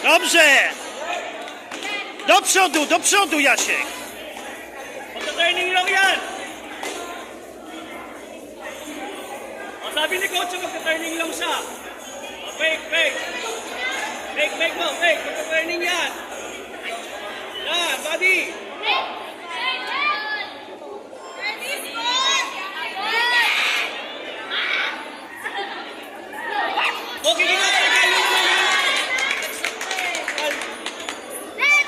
Dobrze! Do przodu Jasiek! Magka-turning lang yan! O, sabi ni Coach, magka-turning lang siya. O, fake. Fake mo, fake. Magka-turning yan. Yan, body. Okay, after Galio naman yan.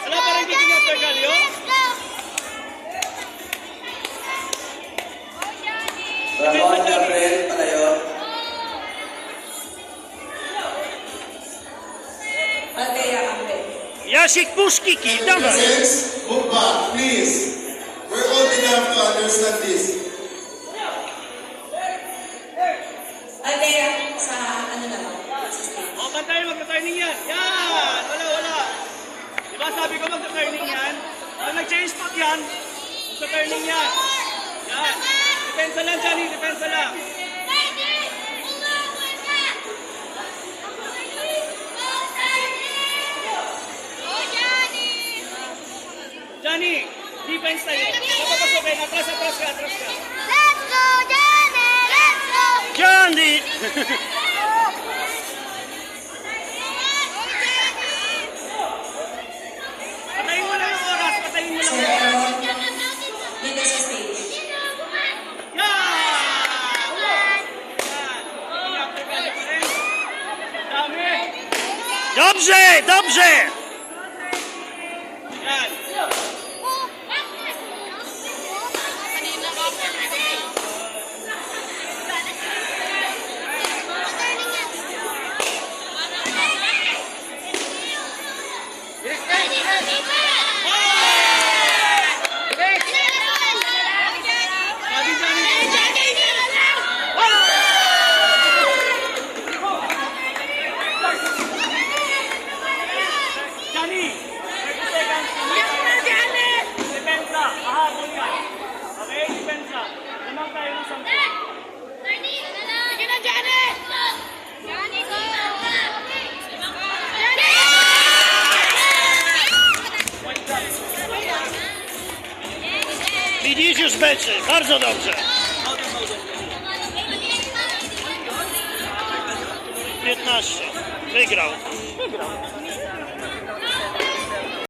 Wala pa rin kicking after Galio? Ramon Gabriel Palayo. Altea Ambe. Jasiek, push kiki, dawaj! Presents, move back, please. We're old enough to understand this. Altea sa ano naman? Sa stage. O, pantay, magka-turning yan. Yan! Wala. Diba sabi ko magka-turning yan? Pag nag-change spot yan, magka-turning yan. Yan. Depensa lang, Johnny. Depensa lang. Johnny, defense tayo. Napapasukin. Atras ka. Let's go, Johnny! Let's go! Johnny! Patayin mo lang yung oras. Sir Ramon, dito sa stage. Dobrze! Johnny, 30 seconds. Depensa. Ahabol ka. Okay, depensa. Lamang tayo ng 10. Sige na, Johnny! Johnny, go! Widzisz już meczy, bardzo dobrze. 15. Wygrał.